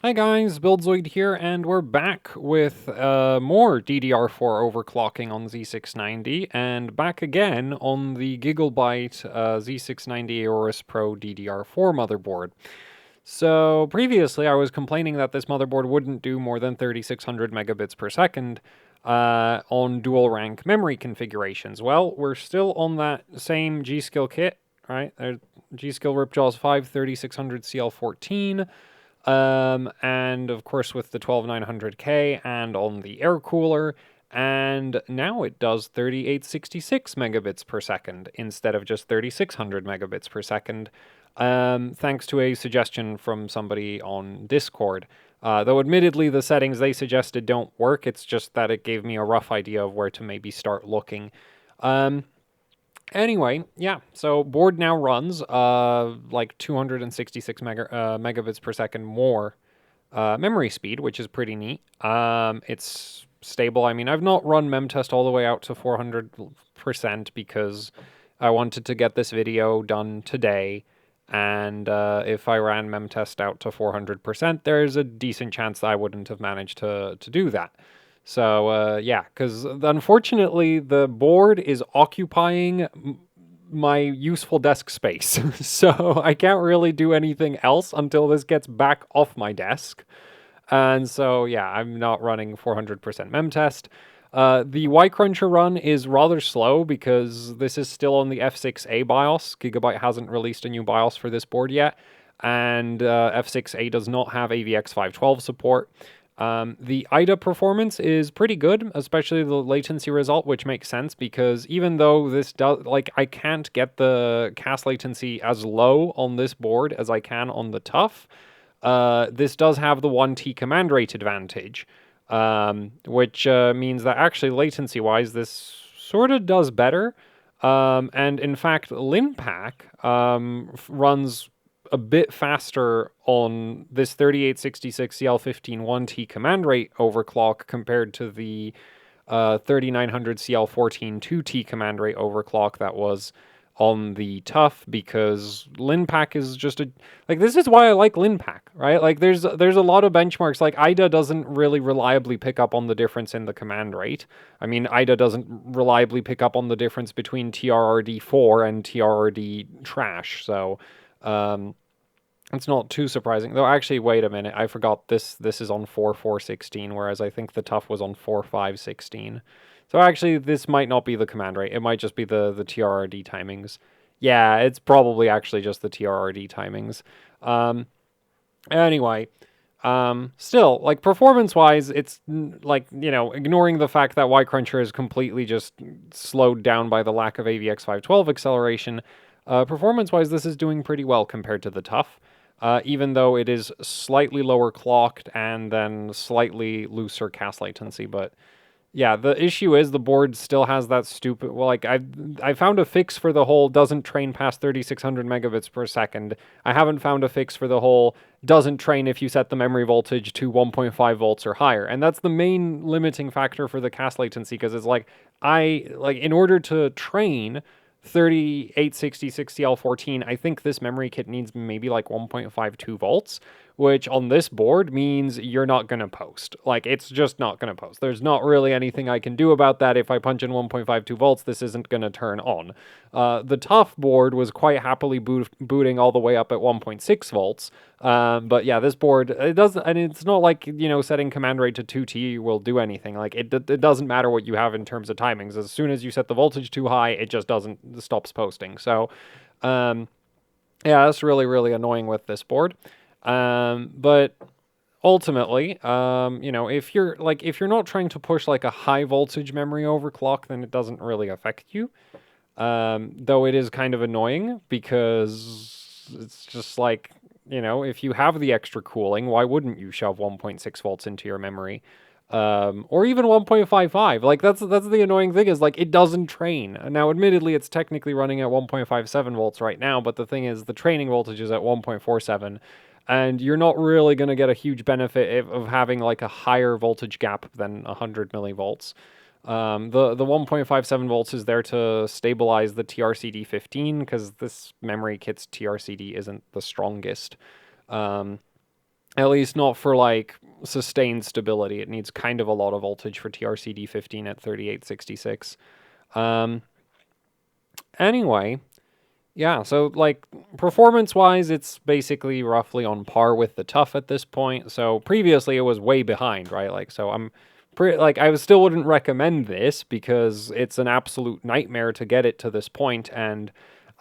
Hi guys, BuildZoid here, and we're back with more DDR4 overclocking on Z690, and back again on the Gigabyte Z690 Aorus Pro DDR4 motherboard. So previously I was complaining that this motherboard wouldn't do more than 3600 megabits per second on dual rank memory configurations. Well, we're still on that same G-Skill kit, right? G-Skill Ripjaws 5 3600 CL14. And of course with the 12900K and on the air cooler, and now it does 3866 megabits per second instead of just 3600 megabits per second, thanks to a suggestion from somebody on Discord. Though admittedly the settings they suggested don't work, it's just that it gave me a rough idea of where to maybe start looking. Anyway, yeah, so board now runs like 266 megabits per second more memory speed, which is pretty neat. It's stable. I mean, I've not run memtest all the way out to 400% because I wanted to get this video done today. And if I ran memtest out to 400%, there's a decent chance that I wouldn't have managed to do that. So, yeah, because unfortunately the board is occupying my useful desk space. So I can't really do anything else until this gets back off my desk. And so, yeah, I'm not running 400% memtest. The Y-Cruncher run is rather slow because this is still on the F6A BIOS. Gigabyte hasn't released a new BIOS for this board yet. And F6A does not have AVX512 support. The IDA performance is pretty good, especially the latency result, which makes sense because even though this does, like, I can't get the cast latency as low on this board as I can on the TUF, this does have the 1T command rate advantage, which means that actually latency-wise, this sort of does better. And in fact, Linpack runs a bit faster on this 3866 CL15 1T command rate overclock compared to the 3900 CL14 2T command rate overclock that was on the TUF, because Linpack is just like, this is why I like Linpack, right? Like there's a lot of benchmarks. Like IDA doesn't really reliably pick up on the difference in the command rate. I mean, IDA doesn't reliably pick up on the difference between TRRD4 and TRRD trash. So, it's not too surprising. Though, actually, wait a minute. I forgot this is on 4.4.16, whereas I think the TUF was on 4.5.16. So actually, this might not be the command rate. It might just be the TRRD timings. Yeah, it's probably actually just the TRRD timings. Anyway, still, like, performance-wise, it's, like, you know, ignoring the fact that Y-Cruncher is completely just slowed down by the lack of AVX512 acceleration, performance-wise, this is doing pretty well compared to the TUF. Even though it is slightly lower clocked and then slightly looser cast latency. But yeah, the issue is the board still has that stupid, well, like I found a fix for the whole doesn't train past 3600 megabits per second. I haven't found a fix for the whole doesn't train if you set the memory voltage to 1.5 volts or higher. And that's the main limiting factor for the cast latency, because it's like, in order to train 3866 CL14, I think this memory kit needs maybe like 1.52 volts, which on this board means you're not going to post. Like, it's just not going to post. There's not really anything I can do about that. If I punch in 1.52 volts, this isn't going to turn on. The TUF board was quite happily booting all the way up at 1.6 volts. But yeah, this board, it doesn't, and it's not like, you know, setting command rate to 2T will do anything. Like, it doesn't matter what you have in terms of timings. As soon as you set the voltage too high, it just stops posting. So, yeah, that's really, really annoying with this board. But ultimately, you know, if you're not trying to push like a high voltage memory overclock, then it doesn't really affect you. Though it is kind of annoying because it's just like, you know, if you have the extra cooling, why wouldn't you shove 1.6 volts into your memory? Or even 1.55. Like, that's the annoying thing, is like, it doesn't train. Now, admittedly, it's technically running at 1.57 volts right now, but the thing is, the training voltage is at 1.47, and you're not really going to get a huge benefit of having like a higher voltage gap than 100 millivolts. The 1.57 volts is there to stabilize the TRCD 15, because this memory kit's TRCD isn't the strongest. At least not for like sustained stability. It needs kind of a lot of voltage for TRCD15 at 3866. Anyway, yeah, so like performance-wise, it's basically roughly on par with the Tough at this point. So previously it was way behind, right? Like, so I still wouldn't recommend this because it's an absolute nightmare to get it to this point, and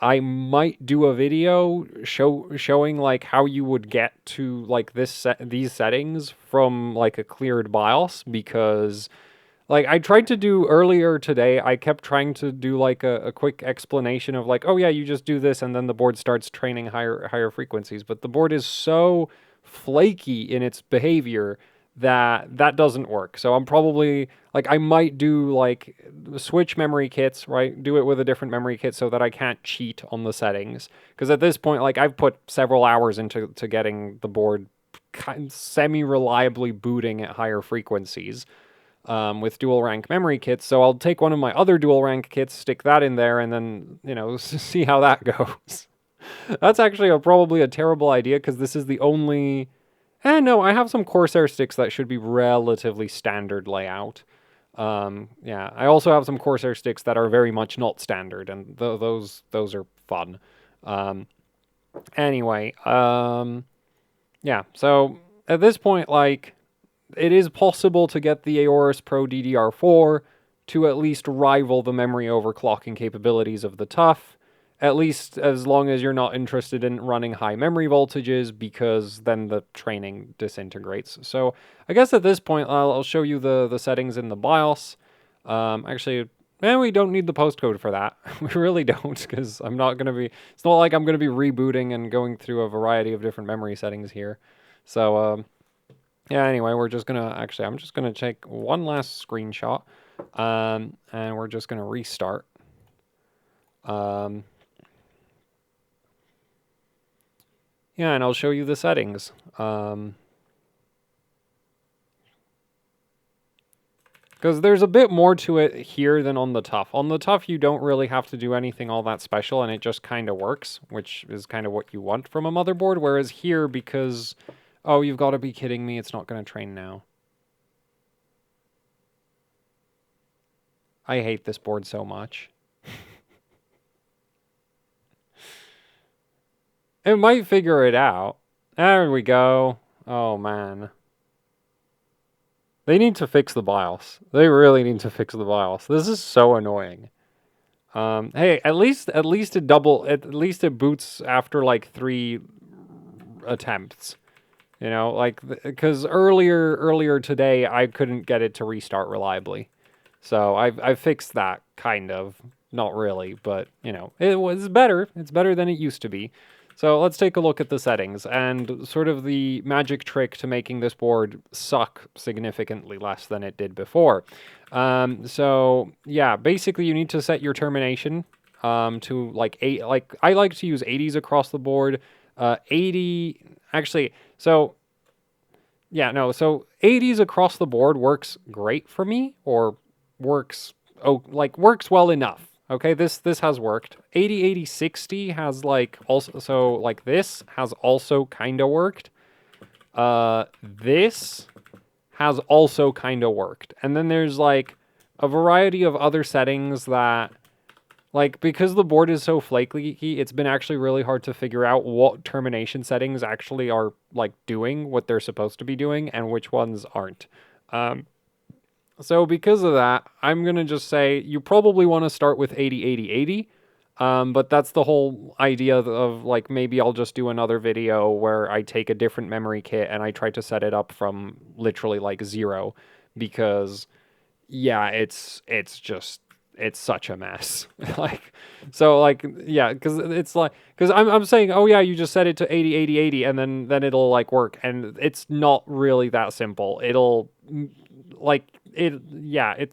I might do a video showing like how you would get to like these settings from like a cleared BIOS, because like I tried to do earlier today, I kept trying to do like a quick explanation of like, oh yeah, you just do this and then the board starts training higher frequencies. But the board is so flaky in its behavior that that doesn't work. So I'm probably like I might do like switch memory kits, right? Do it with a different memory kit so that I can't cheat on the settings. Because at this point, like I've put several hours into getting the board semi-reliably booting at higher frequencies. With dual rank memory kits. So I'll take one of my other dual rank kits, stick that in there, and then, you know, see how that goes. That's actually probably a terrible idea because this is the only... no, I have some Corsair sticks that should be relatively standard layout. Yeah, I also have some Corsair sticks that are very much not standard, and those are fun. Anyway, yeah, so at this point, like, it is possible to get the Aorus Pro DDR4 to at least rival the memory overclocking capabilities of the Tough, at least as long as you're not interested in running high memory voltages, because then the training disintegrates. So I guess at this point, I'll show you the settings in the BIOS. Actually, we don't need the postcode for that. We really don't, because I'm not going to be... It's not like I'm going to be rebooting and going through a variety of different memory settings here. So, yeah, anyway, we're just gonna, actually, I'm just gonna take one last screenshot, and we're just gonna restart. Yeah, and I'll show you the settings. Because there's a bit more to it here than on the Tough. On the Tough, you don't really have to do anything all that special, and it just kind of works, which is kind of what you want from a motherboard, whereas here, because... Oh, you've got to be kidding me. It's not going to train now. I hate this board so much. It might figure it out. There we go. Oh, man. They need to fix the BIOS. They really need to fix the BIOS. This is so annoying. Hey, at least it boots after like 3 attempts. You know, like, because earlier today, I couldn't get it to restart reliably. So I've fixed that, kind of. Not really, but, you know, it was better. It's better than it used to be. So let's take a look at the settings, and sort of the magic trick to making this board suck significantly less than it did before. So, yeah, basically you need to set your termination to, like, I like to use 80s across the board. 80... Actually, so, yeah, no, so 80s across the board works great for me, or works well enough. Okay, this has worked. 80, 80, 60 has like also, so like this has also kind of worked. This has also kind of worked. And then there's like a variety of other settings that, like, because the board is so flaky, it's been actually really hard to figure out what termination settings actually are, like, doing what they're supposed to be doing and which ones aren't. So because of that, I'm going to just say you probably want to start with 80, 80, 80. But that's the whole idea of, like, maybe I'll just do another video where I take a different memory kit and I try to set it up from literally, like, 0. Because, yeah, it's such a mess. Like, so, like, yeah, because it's like, because I'm saying, oh yeah, you just set it to 80, 80, 80, and then it'll, like, work, and it's not really that simple. It'll, like, yeah,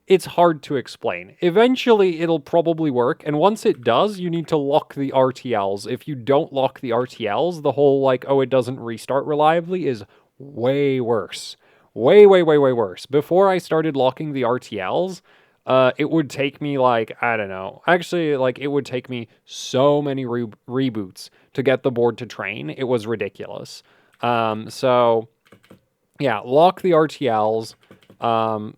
it's hard to explain. Eventually, it'll probably work, and once it does, you need to lock the RTLs. If you don't lock the RTLs, the whole, like, oh, it doesn't restart reliably is way worse. Way, way, way, way worse. Before I started locking the RTLs, it would take me, like, I don't know. Actually, like, it would take me so many reboots to get the board to train. It was ridiculous. So yeah, lock the RTLs.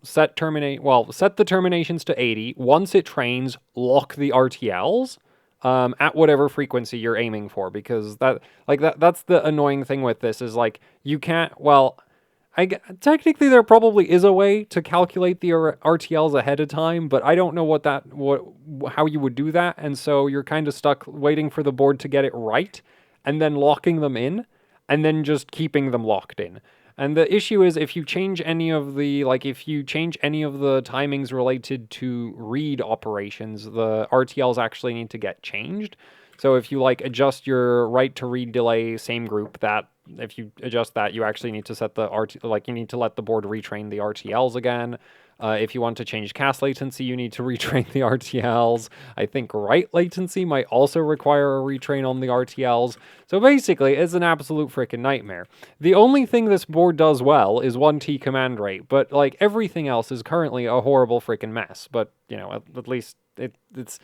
Set the terminations to 80. Once it trains, lock the RTLs at whatever frequency you're aiming for, because that's the annoying thing with this is like you can't. Well, technically there probably is a way to calculate the RTLs ahead of time, but I don't know how you would do that, and so you're kind of stuck waiting for the board to get it right, and then locking them in, and then just keeping them locked in. And the issue is if you change any of the timings related to read operations, the RTLs actually need to get changed. So if you like adjust your write to read delay same group, that if you adjust that, you actually need to set the you need to let the board retrain the RTLs again. If you want to change cast latency, you need to retrain the RTLs. I think write latency might also require a retrain on the RTLs. So basically, it's an absolute freaking nightmare. The only thing this board does well is 1T command rate, but like everything else is currently a horrible freaking mess. But you know, at least it's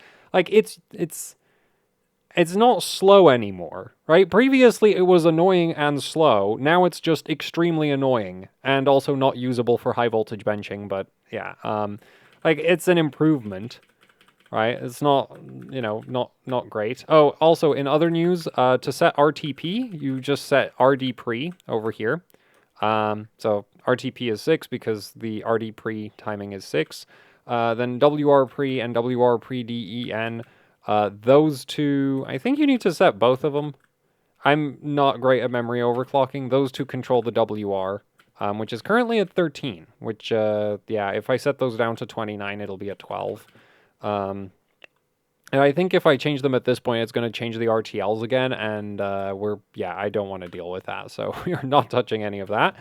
not slow anymore, right? Previously, it was annoying and slow. Now it's just extremely annoying and also not usable for high voltage benching. But yeah, it's an improvement, right? It's not, not great. Oh, also in other news, to set RTP, you just set RD pre over here. So RTP is 6 because the RD pre timing is 6. Then WR pre and WR pre DEN. Those two, I think you need to set both of them. I'm not great at memory overclocking. Those two control the WR, which is currently at 13, which, if I set those down to 29, it'll be at 12. And I think if I change them at this point, it's going to change the RTLs again, and I don't want to deal with that, so we are not touching any of that.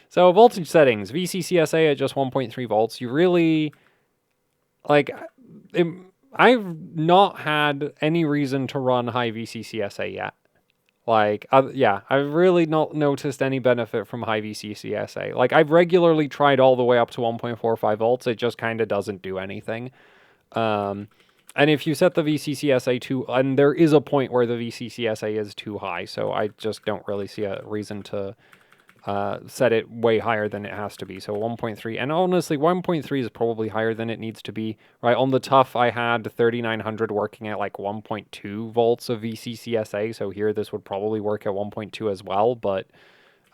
So voltage settings, VCCSA at just 1.3 volts. You really, I've not had any reason to run high VCCSA yet. I've really not noticed any benefit from high VCCSA. Like, I've regularly tried all the way up to 1.45 volts. It just kind of doesn't do anything. And if you set the VCCSA too, and there is a point where the VCCSA is too high, so I just don't really see a reason to set it way higher than it has to be. So 1.3, and honestly, 1.3 is probably higher than it needs to be, right? On the tough, I had 3900 working at like 1.2 volts of VCCSA, so here this would probably work at 1.2 as well, but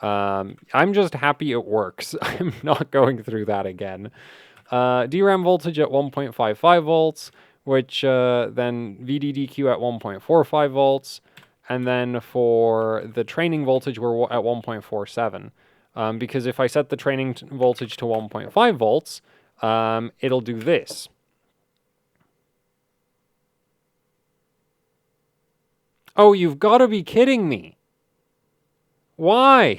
I'm just happy it works. I'm not going through that again. DRAM voltage at 1.55 volts, which then VDDQ at 1.45 volts, and then for the training voltage, we're at 1.47. Because if I set the training voltage to 1.5 volts, it'll do this. Oh, you've got to be kidding me. Why?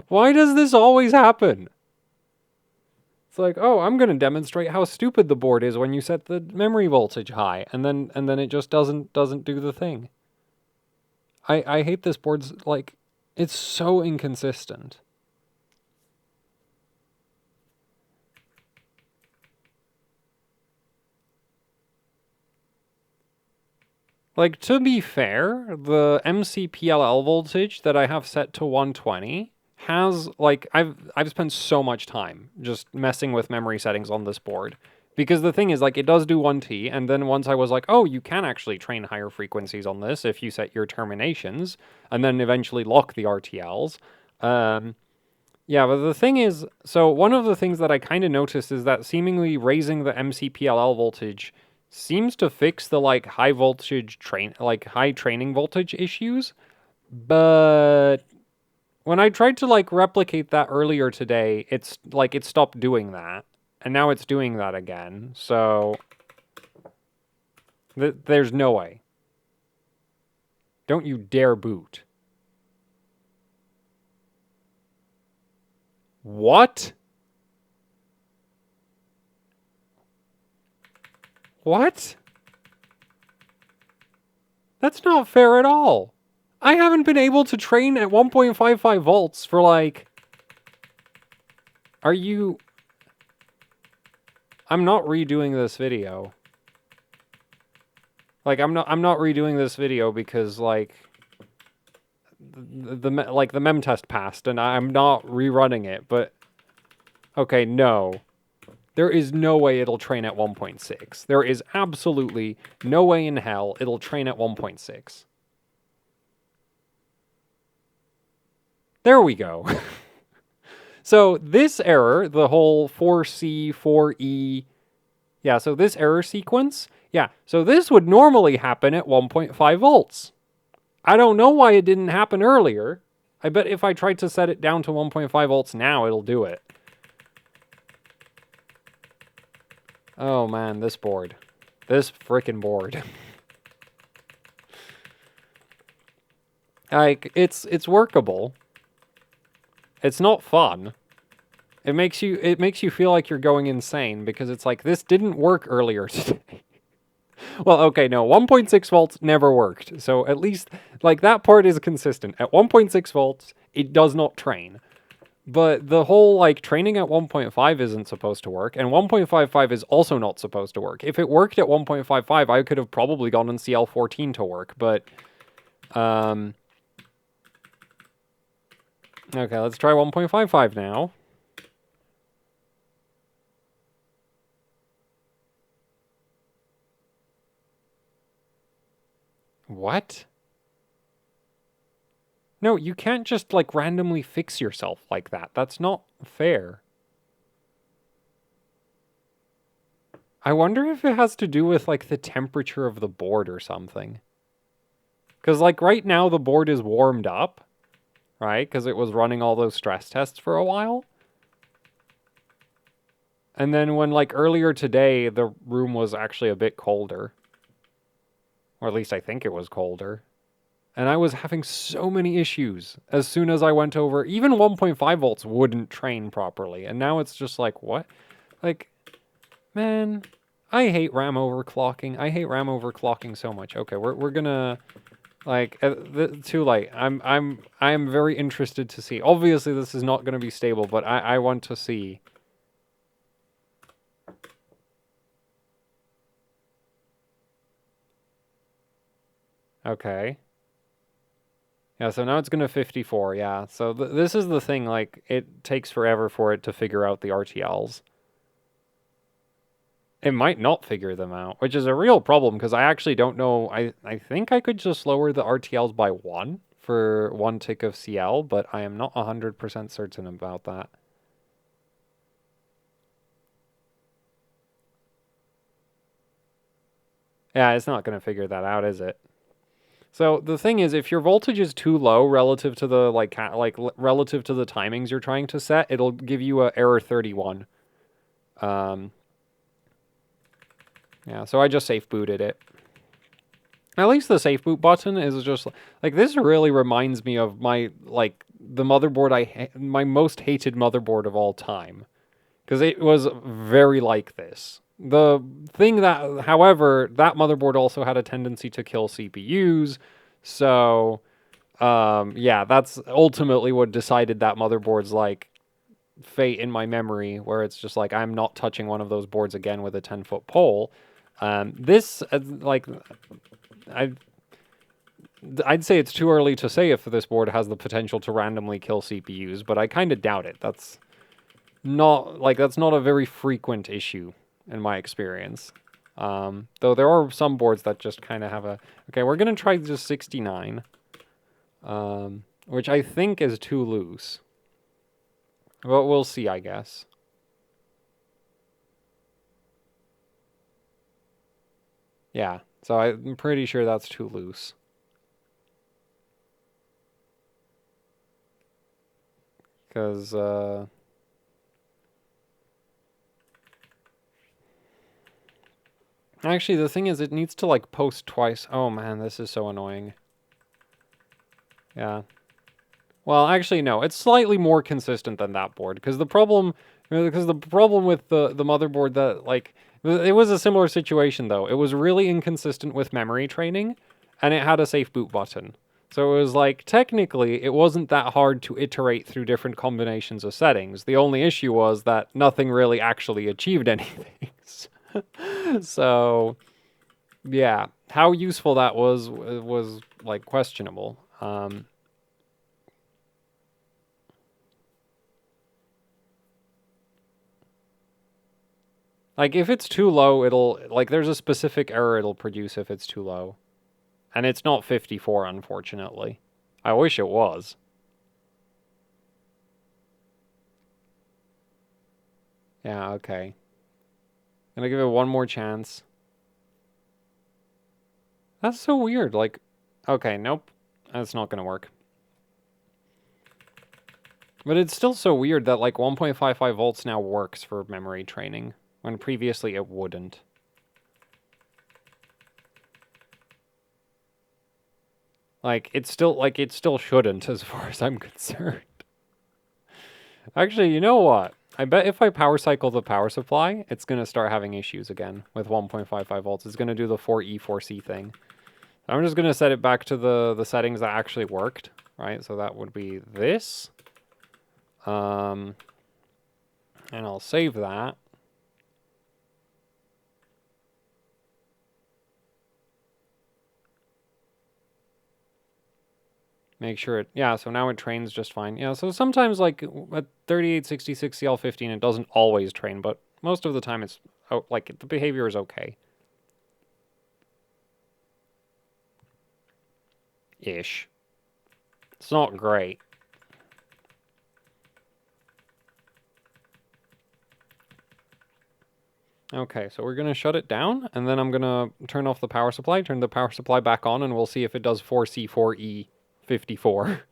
Why does this always happen? It's like, oh, I'm going to demonstrate how stupid the board is when you set the memory voltage high, and then it just doesn't do the thing. I hate this board's, like, it's so inconsistent. Like, to be fair, the MCPLL voltage that I have set to 120 has, like, I've spent so much time just messing with memory settings on this board. Because the thing is, like, it does do 1T, and then once I was like, oh, you can actually train higher frequencies on this if you set your terminations, and then eventually lock the RTLs. Yeah, but the thing is, so one of the things that I kind of noticed is that seemingly raising the MCPLL voltage seems to fix the, like, high training voltage issues, but when I tried to, like, replicate that earlier today, it's, like, it stopped doing that. And now it's doing that again, so there's no way. Don't you dare boot. What? What? That's not fair at all. I haven't been able to train at 1.55 volts for, like... Are you... I'm not redoing this video. Like, I'm not redoing this video because, like... like the mem test passed, and I'm not rerunning it. But okay, no, there is no way it'll train at 1.6. There is absolutely no way in hell it'll train at 1.6. There we go. So this error, the whole 4C, 4E, yeah, so this error sequence, yeah, so this would normally happen at 1.5 volts. I don't know why it didn't happen earlier. I bet if I tried to set it down to 1.5 volts now, it'll do it. Oh man, this board. This frickin' board. Like, it's workable. It's not fun. It makes you feel like you're going insane because it's like, this didn't work earlier today. Well, okay, no, 1.6 volts never worked. So at least, like, that part is consistent. At 1.6 volts, it does not train. But the whole, like, training at 1.5 isn't supposed to work, and 1.55 is also not supposed to work. If it worked at 1.55, I could have probably gone on CL14 to work, but, okay, let's try 1.55 now. What? No, you can't just, like, randomly fix yourself like that. That's not fair. I wonder if it has to do with, like, the temperature of the board or something. Because, like, right now the board is warmed up, right? Because it was running all those stress tests for a while. And then when, like, earlier today, the room was actually a bit colder. Or at least I think it was colder. And I was having so many issues as soon as I went over. Even 1.5 volts wouldn't train properly. And now it's just like, what? Like, man, I hate RAM overclocking. I hate RAM overclocking so much. Okay, we're gonna, like, too late. I'm very interested to see. Obviously, this is not gonna be stable, but I want to see. Okay. Yeah, so now it's going to 54, yeah. So this is the thing, like, it takes forever for it to figure out the RTLs. It might not figure them out, which is a real problem, because I actually don't know. I think I could just lower the RTLs by 1 for 1 tick of CL, but I am not 100% certain about that. Yeah, it's not going to figure that out, is it? So the thing is, if your voltage is too low relative to the relative to the timings you're trying to set, it'll give you a error 31. Yeah, so I just safe booted it. At least the safe boot button is just like, this really reminds me of my, like, the motherboard my most hated motherboard of all time, because it was very like this. The thing that, however, that motherboard also had a tendency to kill CPUs, so, yeah, that's ultimately what decided that motherboard's, like, fate in my memory, where it's just like, I'm not touching one of those boards again with a 10-foot pole. This, like, I'd say it's too early to say if this board has the potential to randomly kill CPUs, but I kind of doubt it. That's not a very frequent issue in my experience. Though there are some boards that just kind of have a... Okay, we're going to try just 69, which I think is too loose. But we'll see, I guess. Yeah, so I'm pretty sure that's too loose. Because, actually, the thing is, it needs to, like, post twice. Oh, man, this is so annoying. Yeah. Well, actually, no. It's slightly more consistent than that board. Because the problem with the motherboard that, like... It was a similar situation, though. It was really inconsistent with memory training, and it had a safe boot button. So it was like, technically, it wasn't that hard to iterate through different combinations of settings. The only issue was that nothing really actually achieved anything. So, yeah, how useful that was like questionable. Like, if it's too low, it'll... Like, there's a specific error it'll produce if it's too low. And it's not 54, unfortunately. I wish it was. Yeah, okay. Gonna give it one more chance. That's so weird, like... Okay, nope. That's not gonna work. But it's still so weird that, like, 1.55 volts now works for memory training, when previously it wouldn't. Like, it still shouldn't, as far as I'm concerned. Actually, you know what? I bet if I power cycle the power supply, it's going to start having issues again with 1.55 volts. It's going to do the 4E, 4C thing. I'm just going to set it back to the settings that actually worked, right? So that would be this. And I'll save that. Make sure it, yeah, so now it trains just fine. Yeah, so sometimes, like, at 3866 CL15, it doesn't always train, but most of the time it's, like, the behavior is okay. Ish. It's not great. Okay, so we're going to shut it down, and then I'm going to turn off the power supply, turn the power supply back on, and we'll see if it does 4C, 4E, 54.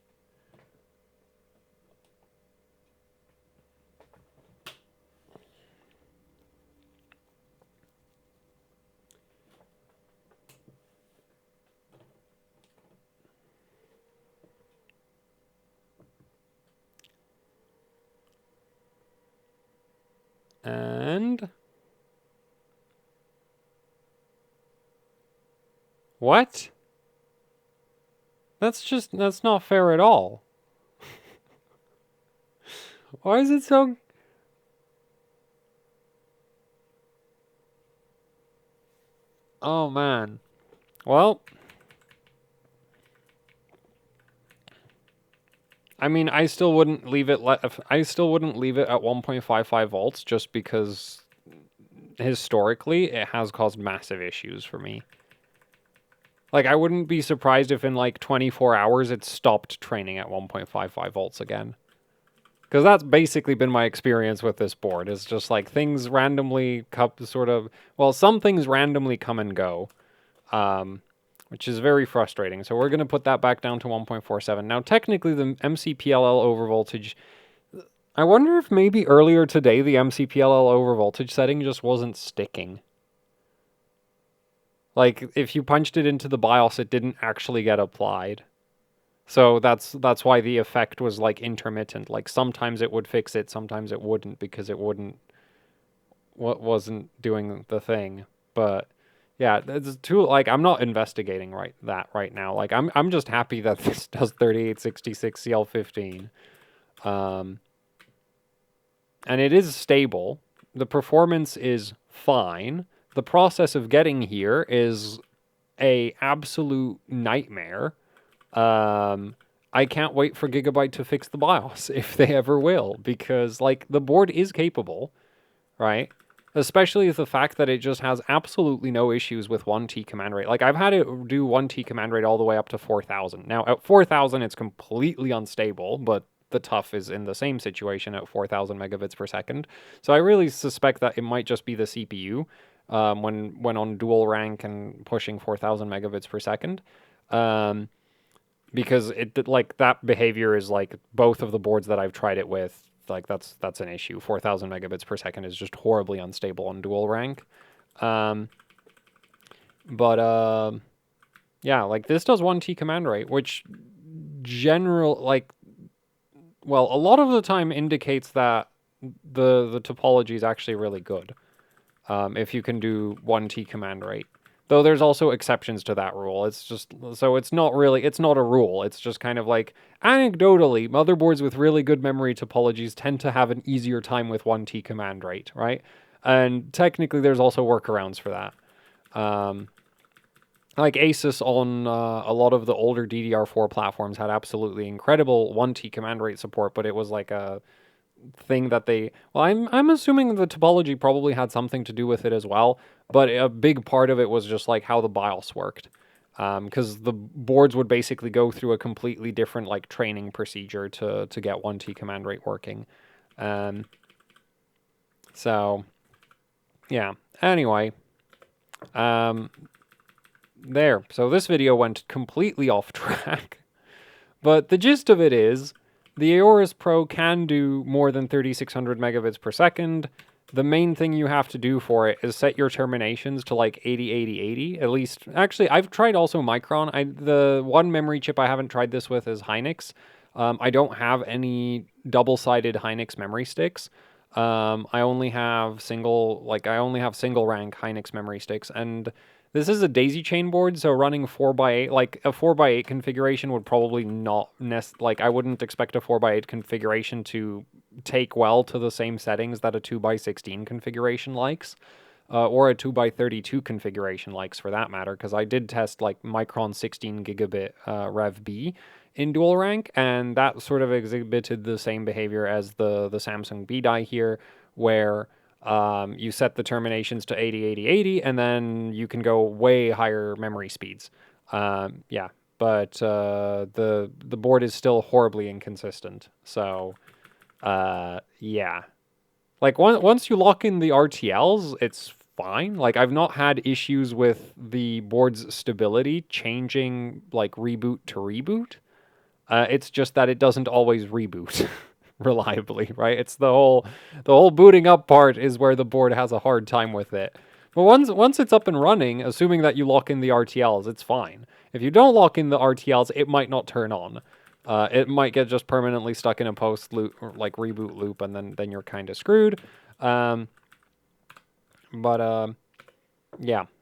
And... What? That's not fair at all. Why is it so... Oh, man. Well... I mean, I still wouldn't leave it at 1.55 volts just because historically it has caused massive issues for me. Like, I wouldn't be surprised if in like 24 hours it stopped training at 1.55 volts again. Because that's basically been my experience with this board. It's just like things randomly some things randomly come and go. Which is very frustrating. So we're going to put that back down to 1.47. Now, technically, the MCPLL overvoltage... I wonder if maybe earlier today the MCPLL overvoltage setting just wasn't sticking. Like, if you punched it into the BIOS, it didn't actually get applied. So that's why the effect was, like, intermittent. Like, sometimes it would fix it, sometimes it wouldn't, because it wasn't doing the thing. But... yeah, it's too, like, I'm not investigating right now. Like, I'm just happy that this does 3866 CL15. And it is stable. The performance is fine. The process of getting here is a absolute nightmare. I can't wait for Gigabyte to fix the BIOS, if they ever will, because, like, the board is capable, right? Especially with the fact that it just has absolutely no issues with 1T command rate. Like, I've had it do 1T command rate all the way up to 4,000. Now, at 4,000, it's completely unstable, but the TUF is in the same situation at 4,000 megabits per second. So I really suspect that it might just be the CPU when on dual rank and pushing 4,000 megabits per second. Because it, like, that behavior is, like, both of the boards that I've tried it with, like, that's an issue. 4,000 megabits per second is just horribly unstable on dual rank. Yeah, like, this does 1T command rate, which well, a lot of the time indicates that the topology is actually really good. If you can do 1T command rate. Though there's also exceptions to that rule. It's just, so it's not a rule. It's just kind of like, anecdotally, motherboards with really good memory topologies tend to have an easier time with 1T command rate, right? And technically there's also workarounds for that. Like Asus on a lot of the older DDR4 platforms had absolutely incredible 1T command rate support, but it was like thing that they, well, I'm assuming the topology probably had something to do with it as well, but a big part of it was just like how the BIOS worked. Because the boards would basically go through a completely different like training procedure to get 1T command rate working. So yeah. Anyway, there. So this video went completely off track, but the gist of it is the Aorus Pro can do more than 3600 megabits per second. The main thing you have to do for it is set your terminations to like 80, 80, 80. At least, actually, I've tried also Micron. The one memory chip I haven't tried this with is Hynix. I don't have any double-sided Hynix memory sticks. I only have single rank Hynix memory sticks, and this is a daisy chain board, so running 4x8, like a 4x8 configuration would probably not like I wouldn't expect a 4x8 configuration to take well to the same settings that a 2x16 configuration likes, or a 2x32 configuration likes for that matter, because I did test like Micron 16 gigabit Rev B in dual rank, and that sort of exhibited the same behavior as the Samsung B die here, where you set the terminations to 80, 80, 80, and then you can go way higher memory speeds. Yeah, but the board is still horribly inconsistent. So, yeah. Like, once you lock in the RTLs, it's fine. Like, I've not had issues with the board's stability changing, like, reboot to reboot. It's just that it doesn't always reboot reliably, right? It's the whole booting up part is where the board has a hard time with it. But once it's up and running, assuming that you lock in the RTLs, it's fine. If you don't lock in the RTLs, it might not turn on. It might get just permanently stuck in a post loop or like reboot loop, and then you're kind of screwed. Yeah.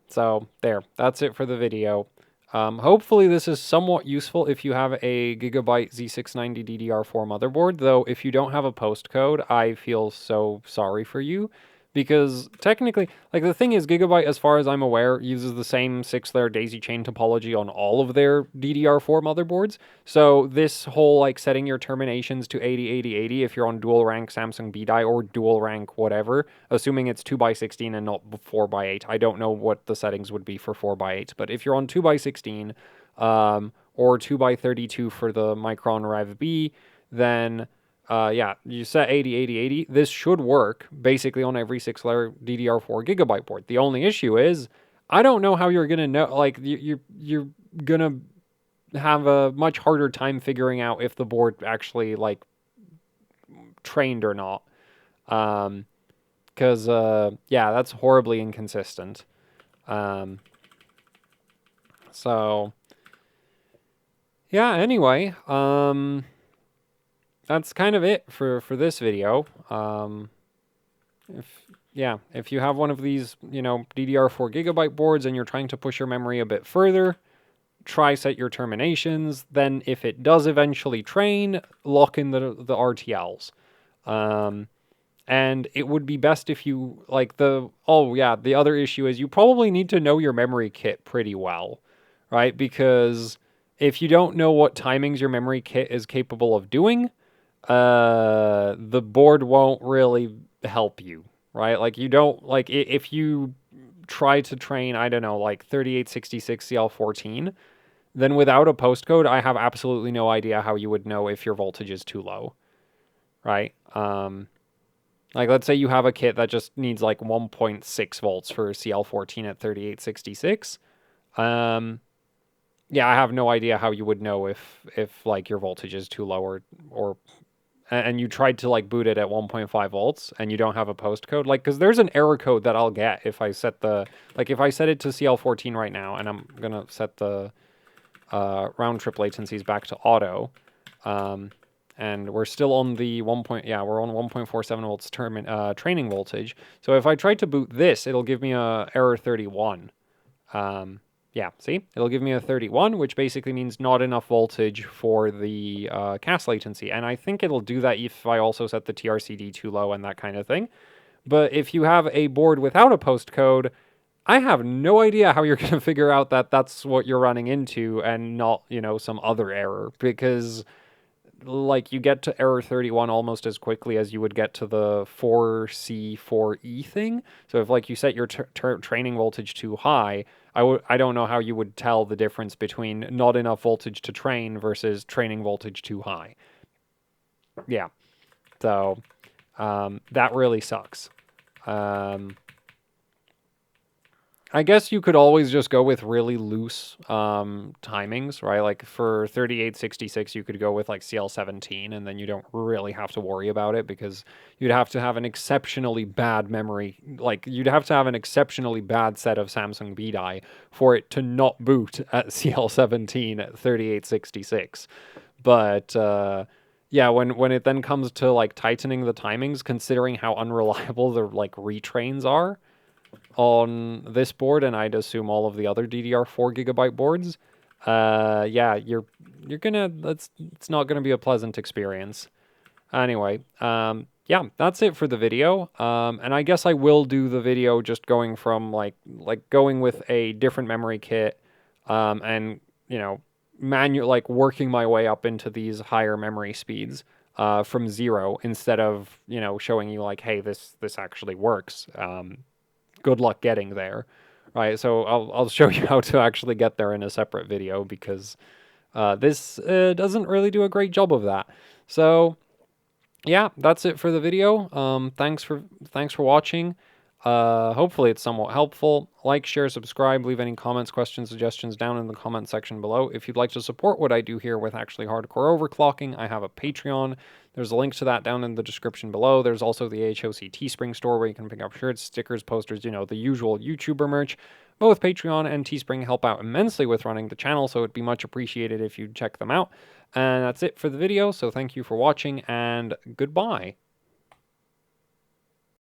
So there, that's it for the video. Hopefully this is somewhat useful if you have a Gigabyte Z690 DDR4 motherboard, though if you don't have a postcode, I feel so sorry for you, because technically, like the thing is, Gigabyte, as far as I'm aware, uses the same 6-layer daisy chain topology on all of their DDR4 motherboards, so this whole like setting your terminations to 80, 80, 80 if you're on dual rank Samsung B die or dual rank whatever, assuming it's 2x16 and not 4x8. I don't know what the settings would be for 4x8, but if you're on 2x16 or 2x32 for the Micron Rev B, then yeah, you set 80, 80, 80. This should work basically on every 6-layer DDR4 Gigabyte board. The only issue is I don't know how you're gonna know. Like you're gonna have a much harder time figuring out if the board actually like trained or not. Because yeah, that's horribly inconsistent. So yeah. Anyway, that's kind of it for this video. If you have one of these, DDR4 Gigabyte boards and you're trying to push your memory a bit further, try set your terminations. Then if it does eventually train, lock in the RTLs. And it would be best if you, the other issue is you probably need to know your memory kit pretty well, right? Because if you don't know what timings your memory kit is capable of doing, the board won't really help you, right? Like you don't, like if you try to train, I don't know, like 3866 CL14, then without a postcode, I have absolutely no idea how you would know if your voltage is too low, right? Like let's say you have a kit that just needs like 1.6 volts for CL14 at 3866. Yeah, I have no idea how you would know if like your voltage is too low or and you tried to like boot it at 1.5 volts and you don't have a postcode, like, because there's an error code that I'll get if I set if I set it to CL14 right now, and I'm gonna set the round trip latencies back to auto, and we're still on the we're on 1.47 volts training voltage. So if I try to boot this, it'll give me a error 31. Yeah, see? It'll give me a 31, which basically means not enough voltage for the cast latency. And I think it'll do that if I also set the TRCD too low and that kind of thing. But if you have a board without a postcode, I have no idea how you're going to figure out that that's what you're running into and not, some other error. Because like, you get to error 31 almost as quickly as you would get to the 4C4E thing. So if, like, you set your training voltage too high, I don't know how you would tell the difference between not enough voltage to train versus training voltage too high. Yeah. So that really sucks. I guess you could always just go with really loose timings, right? Like for 3866, you could go with like CL17, and then you don't really have to worry about it because you'd have to have an exceptionally bad memory. Like you'd have to have an exceptionally bad set of Samsung B-Die for it to not boot at CL17 at 3866. But yeah, when it then comes to like tightening the timings, considering how unreliable the like retrains are on this board, and I'd assume all of the other DDR4 Gigabyte boards, yeah, you're gonna it's not gonna be a pleasant experience. Anyway, yeah, that's it for the video. And I guess I will do the video just going from like going with a different memory kit, and you know, like working my way up into these higher memory speeds. From 0 instead of, you know, showing you like, hey, this actually works. Good luck getting there, right? So I'll show you how to actually get there in a separate video because this doesn't really do a great job of that. So yeah, that's it for the video. Thanks for watching. Hopefully it's somewhat helpful. Like, share, subscribe, leave any comments, questions, suggestions down in the comment section below. If you'd like to support what I do here with actually hardcore overclocking, I have a Patreon. There's a link to that down in the description below. There's also the HOC Teespring store where you can pick up shirts, stickers, posters, you know, the usual YouTuber merch. Both Patreon and Teespring help out immensely with running the channel, so it'd be much appreciated if you'd check them out. And that's it for the video, so thank you for watching, and goodbye.